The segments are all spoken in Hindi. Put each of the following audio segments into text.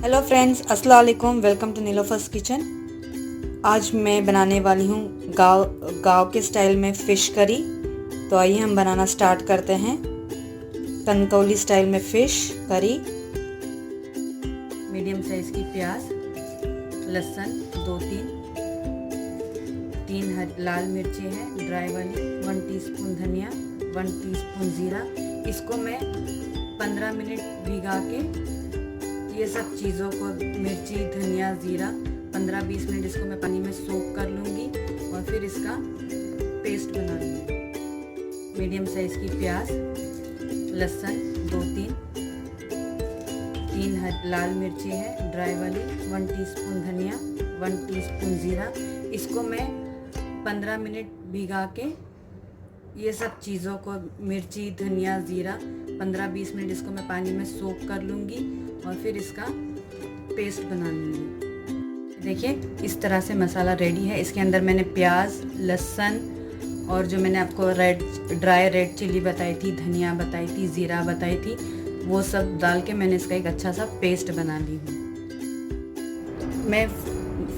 हेलो फ्रेंड्स, अस्सलाम वालेकुम। Welcome to Nilofer's kitchen. आज मैं बनाने वाली हूँ गाँव के स्टाइल में फ़िश करी। तो आइए हम बनाना स्टार्ट करते हैं। कनकौली स्टाइल में फ़िश करी। मीडियम साइज़ की प्याज, लहसुन 2-3 लाल मिर्ची है ड्राई वाली, 1 टीस्पून धनिया, 1 टीस्पून ज़ीरा। इसको मैं 15 मिनट भिगा के ये सब चीज़ों को, मिर्ची, धनिया, ज़ीरा, 15-20 मिनट इसको मैं पानी में सोक कर लूँगी और फिर इसका पेस्ट बना लूँगी। मीडियम साइज़ की प्याज, लहसुन 2-3 लाल मिर्ची है ड्राई वाली, 1 टीस्पून धनिया, 1 टीस्पून ज़ीरा। इसको मैं 15 मिनट भिगा के ये सब चीज़ों को, मिर्ची, धनिया, ज़ीरा, 15-20 मिनट इसको मैं पानी में सोक कर लूँगी और फिर इसका पेस्ट बना लूँगी। देखिए इस तरह से मसाला रेडी है। इसके अंदर मैंने प्याज, लहसुन और जो मैंने आपको ड्राई रेड चिली बताई थी, धनिया बताई थी, ज़ीरा बताई थी, वो सब डाल के मैंने इसका एक अच्छा सा पेस्ट बना ली हूँ। मैं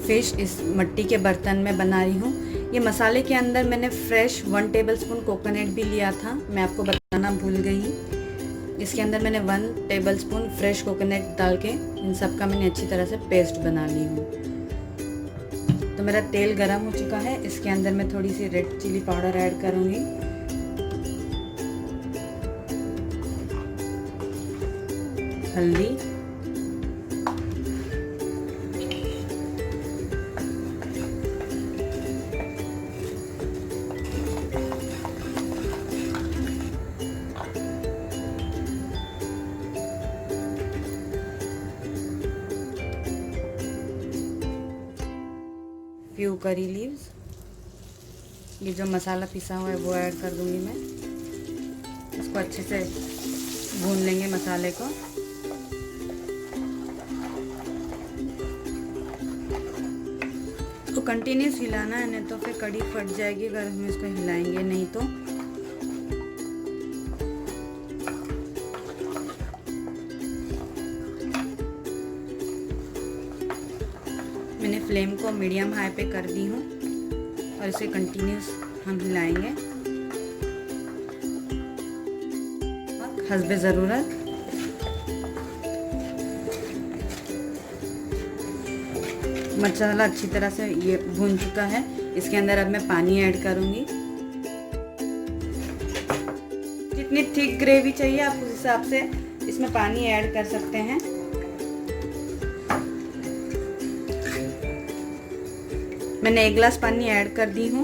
फ़िश इस मिट्टी के बर्तन में बना रही हूँ। ये मसाले के अंदर मैंने फ्रेश 1 टेबलस्पून कोकोनट भी लिया था, मैं आपको बताना भूल गई। इसके अंदर मैंने 1 टेबलस्पून फ्रेश कोकोनट डाल के इन सब का मैंने अच्छी तरह से पेस्ट बना ली हूँ। तो मेरा तेल गरम हो चुका है। इसके अंदर मैं थोड़ी सी रेड चिली पाउडर ऐड करूँगी, हल्दी, फ्यू करी लीव्स, ये जो मसाला पिसा हुआ है वो ऐड कर दूंगी मैं। इसको अच्छे से भून लेंगे मसाले को। इसको कंटिन्यूस हिलाना है, नहीं तो फिर कड़ी फट जाएगी अगर हम इसको हिलाएंगे नहीं तो। मैंने फ्लेम को मीडियम हाई पे कर दी हूँ और इसे कंटिन्यूस हम हिलाएंगे हस्बे ज़रूरत। मसाला अच्छी तरह से ये भून चुका है। इसके अंदर अब मैं पानी ऐड करूँगी। जितनी थिक ग्रेवी चाहिए आप उस हिसाब से इसमें पानी ऐड कर सकते हैं। मैंने 1 गिलास पानी ऐड कर दी हूँ।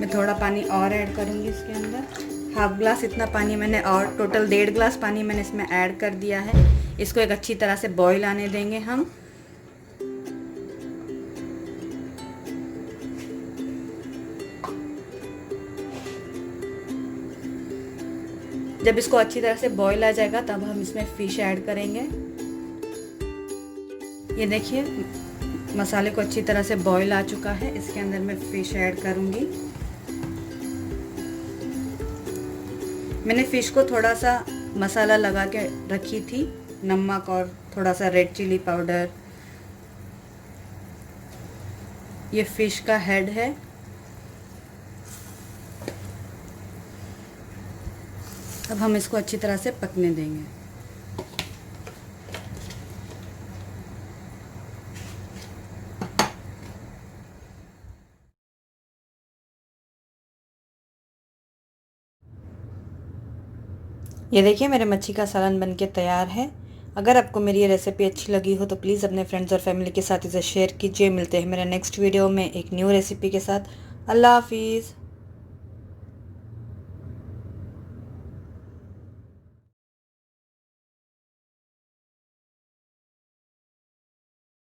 मैं थोड़ा पानी और ऐड करूँगी इसके अंदर। हाफ ग्लास इतना पानी मैंने, और टोटल 1.5 गिलास पानी मैंने इसमें ऐड कर दिया है। इसको एक अच्छी तरह से बॉईल आने देंगे हम। जब इसको अच्छी तरह से बॉईल आ जाएगा तब हम इसमें फ़िश ऐड करेंगे। ये देखिए मसाले को अच्छी तरह से बॉईल आ चुका है। इसके अंदर मैं फ़िश ऐड करूँगी। मैंने फ़िश को थोड़ा सा मसाला लगा के रखी थी, नमक और थोड़ा सा रेड चिली पाउडर। ये फ़िश का हेड है। अब हम इसको अच्छी तरह से पकने देंगे। ये देखिए मेरे मच्छी का सालन बनके तैयार है। अगर आपको मेरी ये रेसिपी अच्छी लगी हो तो प्लीज़ अपने फ्रेंड्स और फैमिली के साथ इसे शेयर कीजिए। मिलते हैं मेरे नेक्स्ट वीडियो में एक न्यू रेसिपी के साथ। अल्लाह हाफिज़।